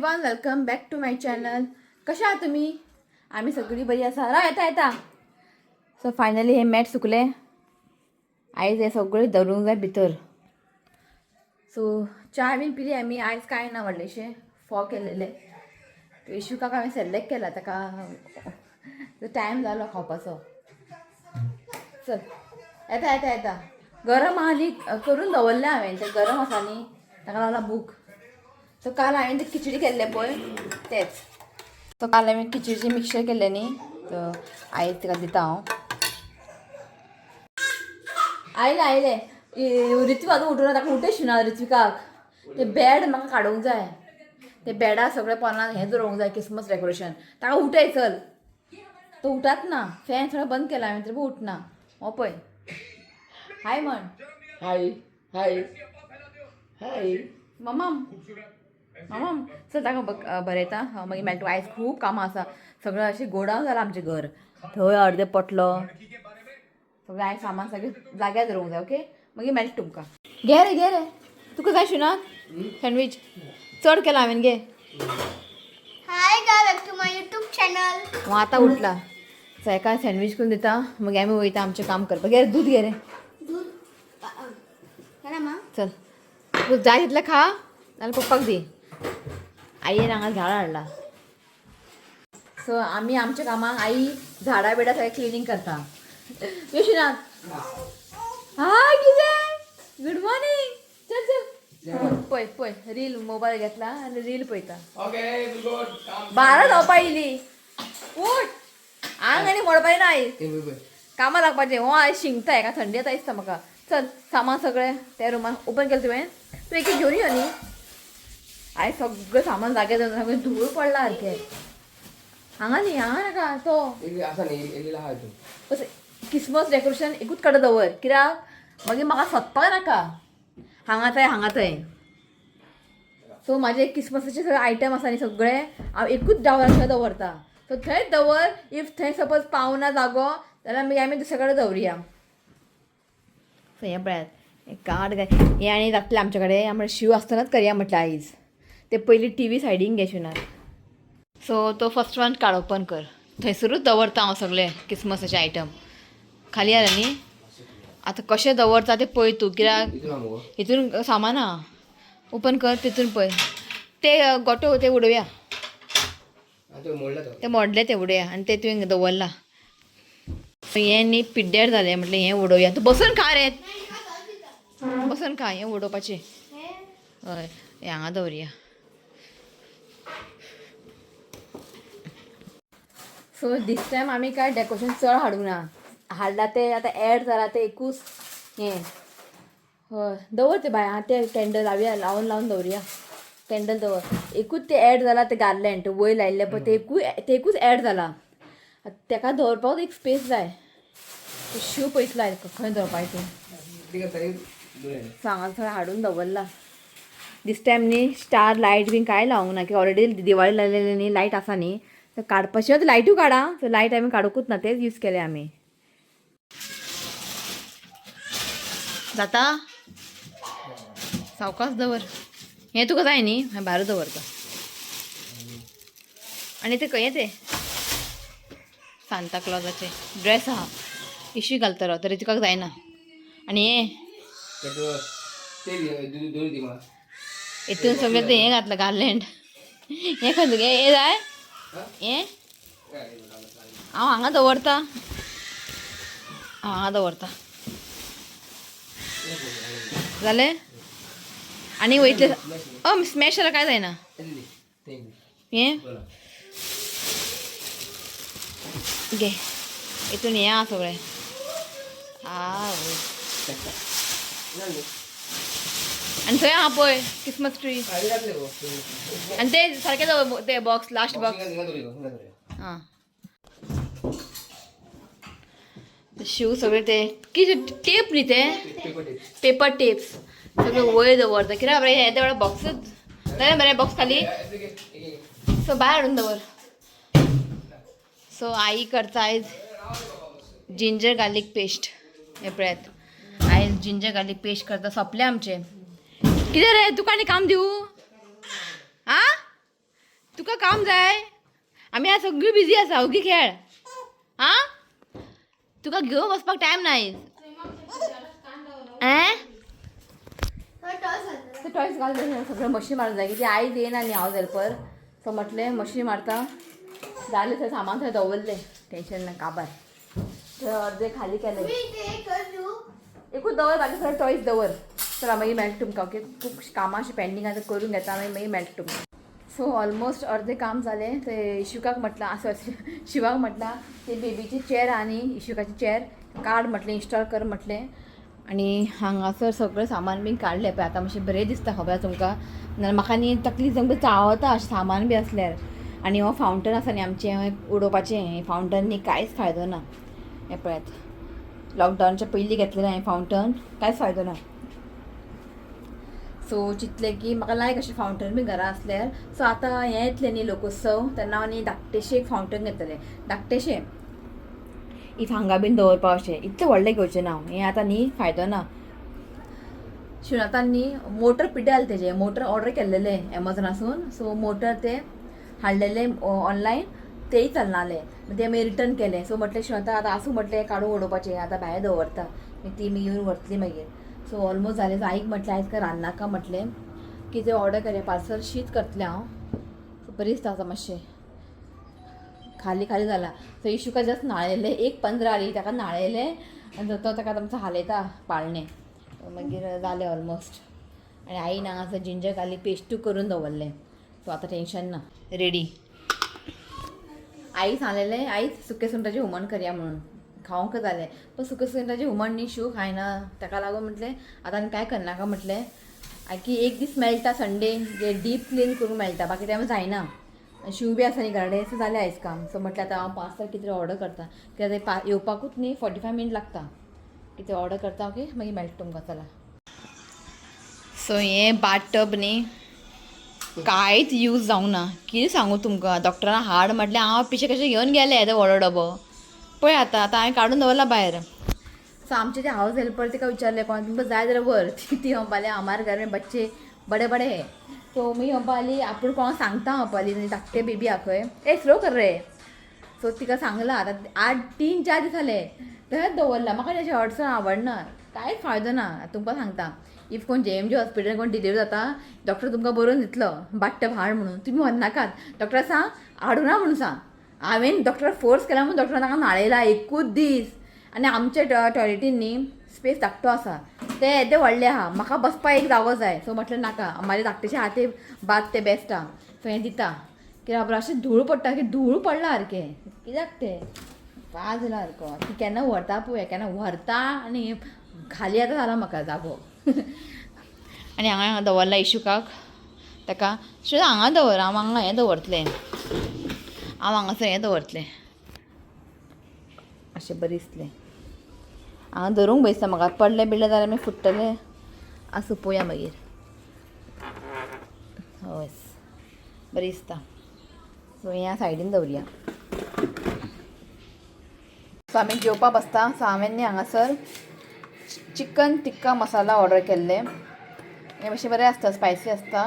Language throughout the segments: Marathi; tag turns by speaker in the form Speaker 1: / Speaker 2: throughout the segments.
Speaker 1: Everyone, welcome back to my channel. कशा आहात तुम्ही? आम्ही सगळी बरी आसा. येता सो फायनली हे मॅट सुकले. आयज हे सगळे धरूंक जाय भितर. सो च्या बीन पिली आमी. आयज कांय ना व्हडलेशे फोव केलेले. इशू काका हांवें सेलेक्ट केला, ताका टायम जालो खावपाचो. चल येता गरम आहा न्ही, करून दवरलें हांवें. ते गरम आसा न्ही, ताका लागला भूक. सो काल हांवें ते खिचडी केल्ले पळय तेच. सो काल हांवें खिचडीचे मिक्सचर केल्ले न्ही, तर आयज तिका दिता हांव. आयले ऋत्विक आजून उठूना, ताका उठयशिना ऋत्विकाक. ते बेड म्हाका काडूंक जाय. ते बेडा सगळे पोंदान हें दवरूंक जाय, क्रिसमस डेकोरेशन. ताका उठय चल. तो उठत ना. फॅन सगळं बंद केला हांवें तरी उठना. हो पळय. हाय म्हण.
Speaker 2: हाय हाय हाय
Speaker 1: मम्मम चल ताका बरयता. मागीर मेळटा. आयज खूब कामां आसा. सगळें अशें गोडावन जालां आमचें घर. थंय अर्दे पटलो. सगळें आयज सामान सगळें जाग्यार दवरूंक जाय. ओके, मागीर मेळटा तुमकां. घे रे तुका जाय शिना सँडवीच चड केला हांवें. घे.
Speaker 3: Hi guys, back to my YouTube channel.
Speaker 1: हांव आतां उठला. सो एका सँडवीच करून दिता, मागीर आमी वयता आमचें काम करपाक. घे दूद घे रे.
Speaker 3: दूध मा
Speaker 1: चल, तूं जाय तितलें खा नाल्यार पप्पाक दी. आईन हांगा झाड हाडला. सो आमी आमच्या कामाक आई झाडां बिडां सगळें क्लिनींग करता. यशनाथ हाय कितें गूड मॉर्निंग. चल पळय रील मोबायल घेतला आनी रील पळयता.
Speaker 2: ओके
Speaker 1: 12 जावपा येयली. उठ. आंग आनी मोडपाय ना आई. कामां लागपाचें. हो आयज शिंकता. हेका थंडी येता दिसता म्हाका. चल सामान सगळें त्या रुमान ओपन केलें तुवें. तूं एक घेवन यो न्ही. आयज सगळें सामान जाग्यार दवरून सगळें धूळ पडला सारकें. हांगा न्ही, हांगा नाका तो क्रिसमस डेकोरेशन एकूच कडेन दवर. कित्याक मागीर म्हाका सोदपाक नाका. हांगा थंय. सो म्हाजे क्रिसमसाचे सगळे आयटम आसा न्ही, सगळे हांव एकूच डावरांत दवरता. सो थंयच दवर. इफ थंय सपोज पावना जागो जाल्यार मागीर आमी दुसरे कडेन दवरुया. सो हें पळयात, हें कार्ड काय हें आनी जातलें आमचे कडेन. आमी शिव आसतनाच करया म्हटलें आयज. ते पयलीं टीव्ही सायडीन घे शिवनात. सो तो फर्स्ट वन कार्ड ओपन कर. थंयसरूच दवरता हांव सगळे क्रिसमसाचे आयटम. खाली जालें न्ही. आतां कशें दवरता तें पळय तूं. कित्याक हितून सामान आहा. ओपन कर. तितून पळय ते गोटो ते उडोवया. ते मोडले ते उडोवया. आनी ते तुवें दवरला. हें न्ही पिड्ड्यार जालें म्हटलें हें उडोवया. तूं बसून खा रे. बसून खा. हें उडोवपाचें. हय, हें हांगा दवरया. सो दीस टायम आमी काय डेकोरेशन चड हाडूंक ना. हाडला ते आतां एड जाला ते एकूच हें. हय दवर ते भायर. ते कॅन्डल लावन दवरुया. कॅन्डल दवर. एकूच ते एड जाला ते गार्लँड वयर लायिल्ले पळय ते एकूच एड जाला. तेका दवरपाक एक स्पेस जाय. शिव पयतला खंय दवरपाचें तें. हांगा थंय हाडून दवरला. दीस टायम न्ही स्टार लायट बीन कांय लावंक ना. की ऑलरेडी दिवाळी लायलेली न्ही, लायट आसा न्ही. तर काडपाचें लायटूय काडा. सो लायट आमी काडूंकूच ना, तेच यूज केले आमी. जाता सावकाश दवर. हें तुका जाय न्ही, हांवें भायर दवरता. आनी ते खंय ते सांता क्लॉजाचे ड्रेस आहा. इश्यू घालतलो तरी तुका जायना. आनी हितून सगळें ते हें घातलं गार्लँड. हें खंय तुगे हें जाय. हें हांव हांगा दवरता. जालें. आनी वयतले स्मॅश जाल्यार कांय जायना. हें घे. हितून हें आहा सगळें. आनी थंय आहा पळय क्रिसमस ट्री. आनी ते सारकें दवर ते बॉक्स लास्ट बॉक्स. हां शिव सगळे ते कितें टेप न्ही ते पेपर टेप्स सगळे वयर दवरता. कित्याक बरें येदे वेळार बॉक्सूच जालें बरें बॉक्स खाली. सो भायर हाडून दवर. सो आई करता आयज जिंजर गार्लीक पेस्ट. हे पळयात आयज जिंजर गार्लीक पेस्ट करता. सोंपलें आमचें. कितें रे तुका आनी काम दिवं. आं तुका काम जाय आम्ही आज सगळी बिझी आसा ओगी खेळ हा तुका घेऊन बसपाक टाइम नाही ते टॉयस घालून सगळं मशीन मारून जाय की आई येईन आणि हांव हेल्पर सो म्हटलें मशीन मारता जालें थंय सामान थंय दवरलें टेन्शन ना काबार थंय अर्दे खाली केले एकूच दवर बाकी सगळे टॉयस दवर चला मागीर मेळटा तुमकां ओके खूब कामां अशी पेंडींग आसा करून घेता मागीर मेळटा तुमकां सो ऑलमोस्ट अर्धे काम जालें ते इशुकाक म्हटलां असं शिवाक म्हटलां ते बेबीची चेअर आनी इशुकाची चेअर काड म्हटलें इन्स्टॉल कर म्हटलें आनी हांगासर सगळें सामान बी काडलें पळय आतां मातशें बरें दिसता खबर तुमकां नाल्यार म्हाका न्ही तकली सामकी चावता अशें सामान बी असल्यार आनी हो फावंटन आसा न्ही आमचें उडोवपाचें हें फावंटन न्ही कांयच फायदो ना हें पळयात लॉकडावनच्या पयलीं घेतलेलें हांवें फावंटन कांयच फायदो ना सो चिंतलें की म्हाका लायक अशें फावंटन बी घरा आसल्यार सो आतां हें येतलें न्ही लोकोत्सव तेन्ना हांव न्ही धाकटेशें एक फावंटन घेतलें धाकटेशें इफ हांगा बीन दवरपा अशें इतलें व्हडलें घेवचें ना हें आतां न्ही फायदो ना शिवनाथान न्ही मोटर पिड्याल तेजें मोटर ऑर्डर केल्लेलें एमेझॉनासून सो मोटर ते हाडलेलें ऑनलायन तेय चलनालें ते मागीर रिटर्न केलें सो म्हटलें शिवनाथान आतां आसूं म्हटलें काडून उडोवपाचें आतां भायर दवरता ती घेवन व्हरतली मागीर सो ऑलमोस्ट जालें सो आईक म्हटलें आयज काय रांदनाका म्हटलें कितें ऑर्डर केलें पार्सल शीत करतलें हांव सो बरी दिसता आतां मातशें खाली खाली जाला सो इशुका जस्ट न्हाळयलें एक 15 आली ताका न्हाळयलें आनी तो ताका आमचो हालयता पाळणें मागीर जालें ऑलमोस्ट आनी आईन हांगासर जिंजर घाली पेस्टू करून दवरलें सो आतां टेन्शन ना रेडी आई सांगलेलें आईच सुके सुंगटाचें हुमण करया म्हणून खावंक जालें पण सुके सुंगटाचें हुमण न्ही शिव खायना ताका लागून म्हटलें आतां आनी कांय करनाका म्हटलें की एक दीस मेळटा संडे जे डीप क्लीन करूंक मेळटा बाकी टायम जायना शिव बी आसा न्ही घराडे सो जालें आयज काम सो म्हटलें आतां हांव पार्सल कितें ऑर्डर करता कित्याक येवपाकूच न्ही 45 मिनट लागता कितें ऑर्डर करता ओके मागीर मेळटा तुमकां चला सो हें बाथ टब न्ही कांयच यूज जावंक ना कितें सांगू तुमकां डॉक्टरान हाड म्हटलें हांव पिशे कशें घेवन गेलें येदो व्हडलो डबो पळय आतां हांवें काडून दवरला भायर सो आमचे ते हावज हेल्पर तिका विचारलें कोण तुमकां जाय जाल्यार व्हर ती म्हणपाली हमारे घर में बच्चे बडे बडे हे सो मी म्हणपाली आपूण कोणाक सांगता म्हणपाली धाकटे बेबी हा खंय ए स्लो कर रे सो तिका सांगला आतां 3-4 दीस जाले थंयच दवरला म्हाका तेजें अडचण आवडना कांयच फायदो ना तुमकां सांगता इफ कोण JMJ हॉस्पिटलान कोण डिलिव्हरी जाता डॉक्टर तुमकां बरोवन दितलो बाथटब हाड म्हणून तुमी व्हरनाकात डॉक्टर सांग हाडूं ना म्हणून सांग हांवें डॉक्टर फोर्स केला म्हणून डॉक्टरान ताका न्हाळयला एकूच दीस आनी आमच्या टॉयलेटीन न्ही स्पेस धाकटो आसा ते येदे व्हडले आहा म्हाका बसपाक एक जागो जाय सो म्हटलें नाका म्हाजे धाकटेशे हाते बात ते बेस्ट आहा सो हें दिता कित्याक बाबा अशें धूळ पडटा की धूळ पडला सारकें कित्याक तें वाज जाला सारको ती केन्ना व्हरता पळय केन्ना व्हरता आनी खाली आतां जाला म्हाका जागो आनी हांगा दवरला इशुकाक ताका हांगा दवर हांव हांगा हें दवरतलें हांव हांगासर हें दवरतलें अशें बरें दिसलें हांगा धरूंक बसता म्हाका पडलें बिडलें जाल्यार मागीर फुट्टलें आसूं पळोवया मागीर हय बरें दिसता सो ह्या सायडीन दवरया सो आमी जेवपा बसता सो हांवें न्ही हांगासर चिकन टिक्का मसाला ऑर्डर केल्ले हें मातशें बरें आसता स्पायसी आसता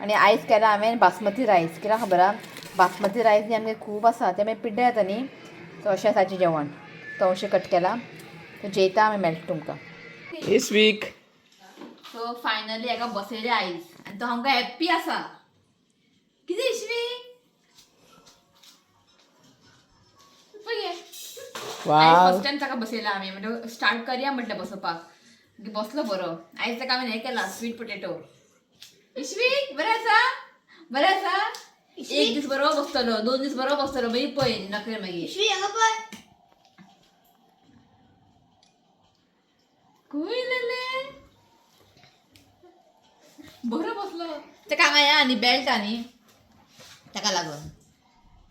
Speaker 1: आनी आयज केला हांवें बासमती रायस कित्याक खबर आहा बासमती रायस न्ही आमगे खूब आसा ते मागीर पिड्ड्यार येता न्ही सो अशें आसाचें जेवण तो अशें कट केला सो जेयता आमी मेळटा तुमकां
Speaker 2: This week.
Speaker 1: सो फायनली हाका बसयले आयज आनी तो आमकां हॅप्पी आसा कितें इश्वी
Speaker 2: Wow.
Speaker 1: फर्स्ट टायम ताका बसयला आमी म्हणजे स्टार्ट करया म्हटलें बसोवपाक बसलो बरो आयज ताका हांवें हें केला स्वीट पोटेटो इश्वी बरें आसा बरें आसा एक दीस बरो बसतलो 2 दीस बरो बसतलो मागीर पळय नखरे मागीर
Speaker 3: श्री हांगा पळय
Speaker 1: कुयलेले बरो बसलो ताका हांगा या न्ही बेल्ट न्ही ताका लागून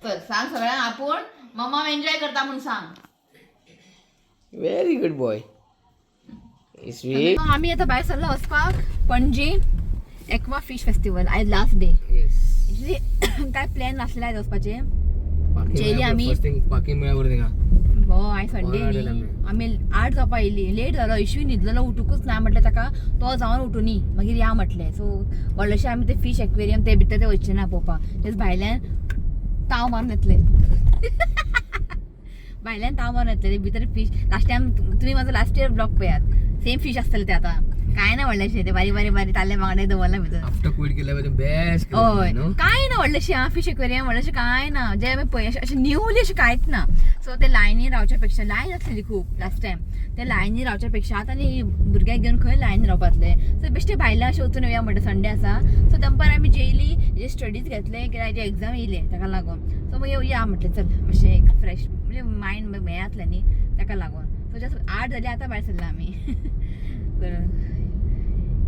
Speaker 1: चल सांग सगळ्यांक आपूण मम्मा एन्जॉय करता म्हणून सांग
Speaker 2: Very good boy. This week.
Speaker 1: आम्ही आता भायर सरलो वचपाक पणजी एक्वा फिश फेस्टिवल आयज लास्ट डे
Speaker 2: Yes.
Speaker 1: काय प्लॅन नासलें आयज वचपाचें
Speaker 2: Parking
Speaker 1: Jelly
Speaker 2: मेळ्या
Speaker 1: आमी-
Speaker 2: first thing parking मेळ्या बरं थिंगा.
Speaker 1: हो आय संडे
Speaker 2: वाटेल
Speaker 1: न्ही
Speaker 2: आमी.
Speaker 1: आमी 8 जावपा येयली लेट जालो इश्यू न्हिदलेलो उठूकच ना म्हटलें ताका तो जावन उठूनी मागीर या म्हटलें सो व्हडलेशें आमी ते फीश एक्वेरियम ते भितर ते वयचे ना पळोवपाक तेच भायल्यान ताव मारून येतले भायल्यान ताव मारून येतले भितर फीश लास्ट टायम तुम्ही माझा लास्ट इयर ब्लॉग पळयात सेम फीश आसतले ते आता काय ना व्हडलेशें ते बारीक ताल्ले बांगडे दवरला भितर
Speaker 2: आफ्टर कोविड केल्या बेस्ट
Speaker 1: हय काय ना व्हडलेशें आं फीश एक्वेरियम व्हडलेशें काय ना जे आमी पळय अशें न्यूली अशें कांयच ना सो ते लायनी रावच्या पेक्षा लायन आसलेली खूब लास्ट टायम ते लायनी रावच्या पेक्षा आतां आनी भुरग्यांक घेवन खंय लायनी रावपातले सो बेश्टे भायल्या अशें वचून येवया म्हणटा संडे आसा सो दनपार आमी जेयली हेजे स्टडीज घेतले कित्याक हेजे एग्जाम येयले ताका लागून सो मागीर या म्हटलें चल मातशें एक फ्रेश म्हणजे मायंड हें जातलें न्ही ताका लागून सो जस्ट 8 जाली आतां भायर सरला आमी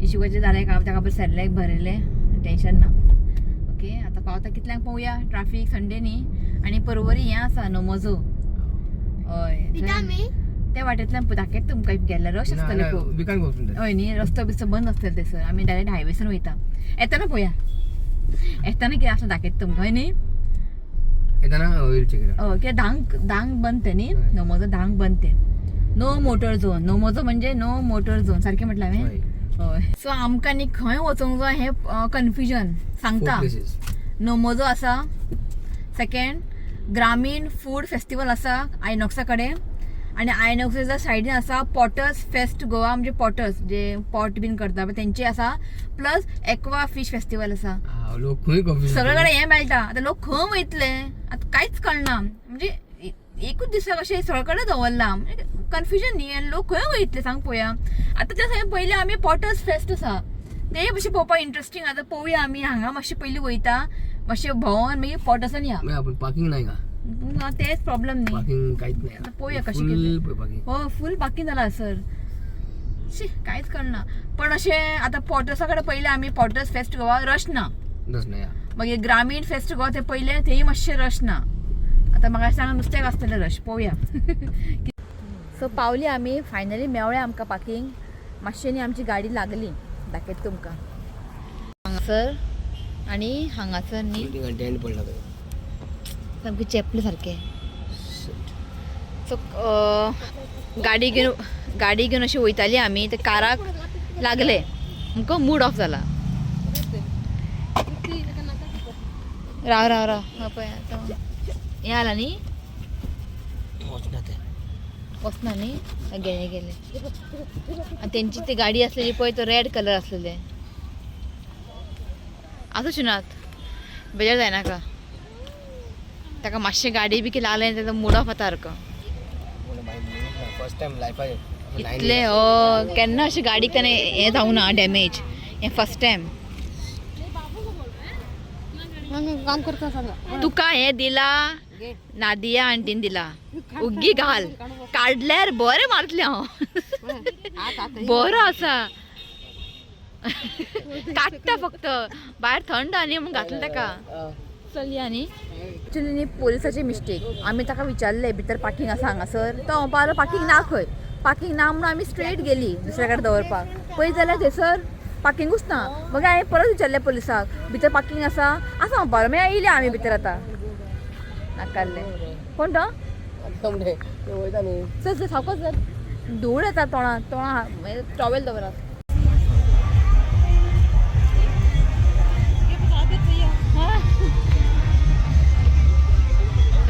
Speaker 1: इशूकाचें जालें काम ताका बरें सरलें भरयलें टेंशन ना ओके आतां पावता कितल्यांक पळोवया ट्राफीक संडे न्ही आनी परवरी हें आसा नोमोजो हय
Speaker 3: कित्याक मी
Speaker 1: त्या वाटेंतल्यान दाखयत तुमकां गेल्यार रश आसतले खूब
Speaker 2: we can go from there
Speaker 1: हय न्ही रस्तो बिस्तो बंद आसतले थंयसर आमी डायरेक्ट हायवेसून वयता येताना पळोवया येताना कितें आसा दाखयत तुमकां हय न्ही
Speaker 2: येताना ऑयल चेक
Speaker 1: हय कित्याक धांक बंद ते न्ही
Speaker 2: हय.
Speaker 1: नोमोजो धांक बंद ते नो मोटर झोन नोमोजो म्हणजे नो मोटर झोन सारकें म्हटलें हांवें हय सो आमकां न्ही खंय वचूंक जाय हें कन्फ्युजन सांगता नोमोजो आसा सेकेंड ग्रामीण फूड फेस्टिवल आसा आयनॉक्सा कडेन आनी आयनॉक्साच्या सायडीन आसा पॉटर्स फेस्ट गोवा म्हणजे पॉटर्स जे पॉट बीन करता पळय तेंचे आसा प्लस एक्वा फिश फेस्टिवल आसा
Speaker 2: लोक खंय कन्फ्युजन
Speaker 1: सगळे कडेन हें मेळटा आतां लोक खंय वयतले आतां कांयच कळना म्हणजे एकूच दिसाक अशें सगळे कडेन दवरला कन्फ्युजन न्ही आनी लोक खंय वयतले सांग पळोवया आतां ते पयलीं आमी पॉटर्स फेस्ट आसा ते मातशें पळोवपाक इंट्रस्टींग आतां पळोवया आमी हांगा मातशें पयलीं वयता मातशें भोंवन मागीर पॉटर्सान या
Speaker 2: आपण पार्किंग नाही का
Speaker 1: तेच प्रॉब्लेम न्ही
Speaker 2: पार्किंग काहीच नाही
Speaker 1: आतां पळोवया कशें
Speaker 2: फुल
Speaker 1: कितें
Speaker 2: पार्किंग
Speaker 1: हो फूल पार्किंग जाला सर शी कांयच कळना पण अशें आतां पॉटर्सा कडेन पयलें आमी पॉटर्स फेस्ट गोवा रश ना
Speaker 2: दस नाही
Speaker 1: मागीर ग्रामीण फेस्ट गोवा ते पयलें तेय मातशें रश ना आतां म्हाका सांगा नुस्त्याक आसतलें रश पळोवया सो पावली आमी फायनली मेवळें आमकां पार्किंग मातशें न्ही आमची गाडी लागली दाखयत तुमकां हांगासर आनी हांगासर न्ही
Speaker 2: डेंट पडला
Speaker 1: सामकें चेपलें सारकें सो गाडी घेवन अशी वयताली आमी ते काराक लागले आमकां मूड ऑफ जाला राव राव राव हा पळय आतां हें आला न्ही वचना न्ही गेले गेले आनी तेंची ती गाडी आसलेली पळय तो रेड कलर आसलेले आसूं शिनात बेजार जायनाका ताका मातशें गाडी बी लागलें तेजो मूड ऑफ जाता सारको
Speaker 2: फर्स्ट टाइम लायफाक
Speaker 1: इतले हो केन्ना अशी गाडीक ताणें हें जावं ना डॅमेज हें फर्स्ट टायम
Speaker 3: काम करता सांगा
Speaker 1: तुका हें दिला नादिया आंटीन दिला उग्गी घाल काडल्यार बरें मारतलें हांव बरो आसा काडटा फक्त भायर थंड आनी म्हूण घातलें ताका चलया न्ही एक्चुली न्ही पोलिसाची मिस्टेक आमी ताका विचारलें भितर पार्किंग आसा हांगासर तो म्हणपाक पार्किंग ना खंय पार्किंग ना म्हणून आमी स्ट्रेट गेली दुसऱ्या कडेन दवरपाक पळय जाल्यार थंयसर पार्किंगूच ना मागीर हांवें परत विचारलें पुलिसाक भितर पार्किंग आसा म्हणपाक मागीर येयले आमी भितर आतां नाकारलें कोण तो चल चल सावकाश जर धूळ येता तोंडा टॉवेल दवरात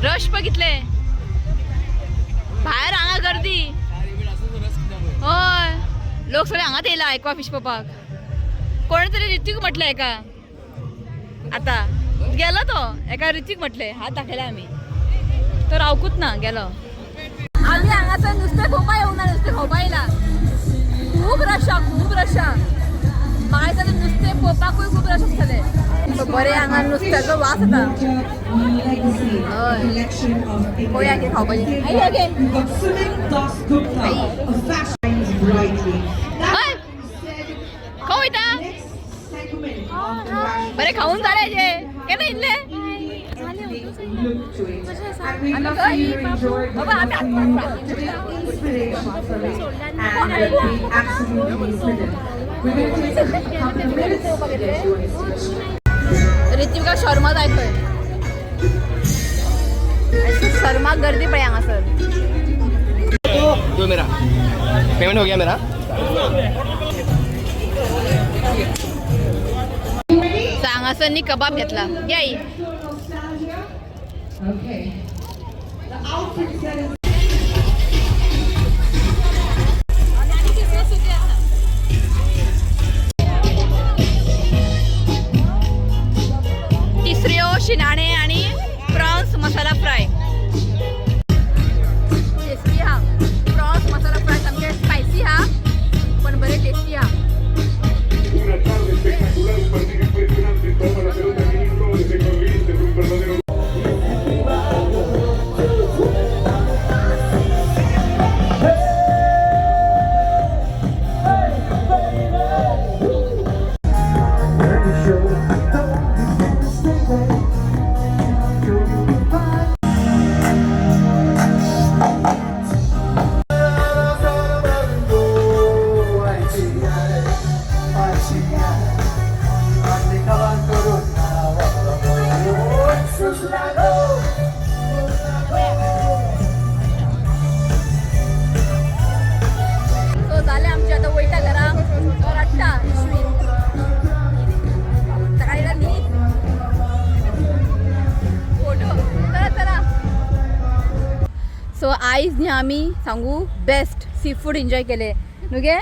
Speaker 1: रश बघितले भायर हांगा गर्दी हय लोक सगळे हांगाच येयला एक्वा फिश पळोवपाक कोणे तरी ऋतीक म्हटलें एका आतां गेलो तो एका ऋतीक म्हटलें हात दाखयले आमी तो रावकूच ना गेलो आमी हांगासर नुस्तें खावपा येवंक ना नुस्तें खावपा येयला खूब रश म्हाका दिसता नुस्तें पळोवपाकूय खूब रश आसतलें बरें हांगा नुस्त्याचो वास येता हय पळोवया कितें खावपाचें आई अगेन हय खंय वयता बरें खावून जालें जे केन्ना येयल्ले बाबा ऋतिका शर्मा जाय खंय शर्मा गर्दी पळय हांगासर
Speaker 2: जो मेरा पेमेंट हो गया मेरा.
Speaker 1: सांगासनी कबाब घेतला याई. तिसऱ्यो शिनाणे आणि प्रॉन्स मसाला फ्राय. टेस्टी हा प्रॉन्स मसाला फ्राय सामके स्पायसी हा पण बरे टेस्टी हा.
Speaker 4: Una tarde espectacular, un partido impresionante, toma la pelota Quinto, desde Corrientes, un verdadero...
Speaker 1: तो झाले आमची आता वैता घरा रट्टा पिशवी सकाळीला नी फोटो चला चला. सो आयज न्ही आमी सांगू बेस्ट सी फूड एन्जॉय केले नुगे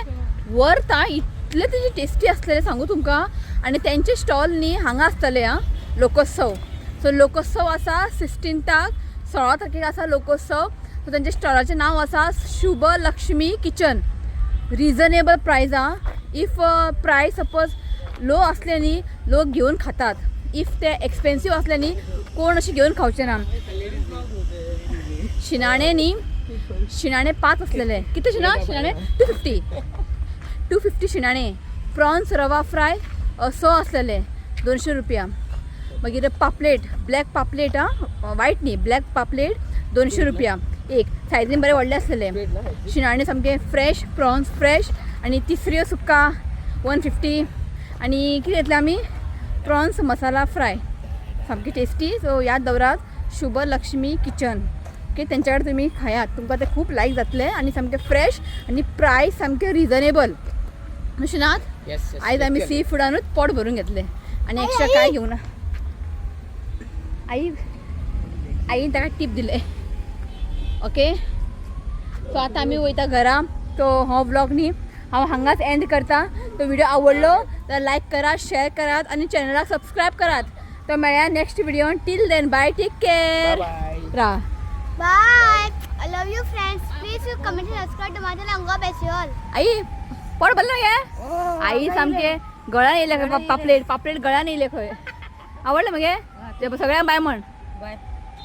Speaker 1: वर्थ आ इतले तेजे टेस्टी आसलेले सांगू तुमकां. आनी तेंचे स्टॉल न्ही हांगा आसतले आं लोकोत्सव. सो लोकोत्सव आसा 16 16 तारखेक आसा लोकोत्सव. सो तेंचे स्टॉलाचें नांव आसा शुभ लक्ष्मी किचन. रिजनेबल प्रायस आं. इफ प्रायस सपोज लो असले न्ही लोक घेवन खातात. इफ ते एक्सपेन्सीव असले न्ही कोण अशें घेवन खावचे ना. शिणाणे न्ही शिणाणे 5 असलेले कितले शिणाणे 250 शिणाणे. प्रॉन्स रवा फ्राय 100 असलेले 200 रुपया. मागीर पापलेट ब्लॅक पापलेट आं वायट न्ही ब्लॅक पापलेट 200 रुपया एक. सायजीन बरे व्हडले आसलेले. शिणाणे सामके फ्रेश प्रॉन्स फ्रेश. आनी तिसऱ्यो सुक्का 150. आनी कितें घेतलें आमी प्रॉन्स मसाला फ्राय सामके टेस्टी. सो याद दवरात शुभ लक्ष्मी किचन. ओके तेंच्या कडेन तुमी खायात तुमकां ते खूब लायक जातले. आनी सामके फ्रेश आनी प्रायस सामके रिजनेबल अशें नात.
Speaker 2: Yes.
Speaker 1: आयज आमी सी फुडानूच पोट भरून घेतले आनी एक्स्ट्रा कांय घेवं ना. आईन ताका टीप दिले. ओके सो आतां आमी वयता घरा. तो हो व्लॉग न्ही हांव हांगाच एंड करता. तो व्हिडिओ आवडलो तर लायक करात शेअर करात आनी चॅनलाक सबस्क्रायब करात. तो मेळया नेक्स्ट व्हिडिओन. Till then bye take care. रा
Speaker 3: Bye. I love you, friends. Please comment and subscribe to my channel.
Speaker 1: आई पोट भरलं मगे. आई सामके गळ्यान येयले खंय पापलेट गळ्यान येयले खंय. आवडलं मगे ते सगळ्यांक बाय म्हण.
Speaker 5: बाय.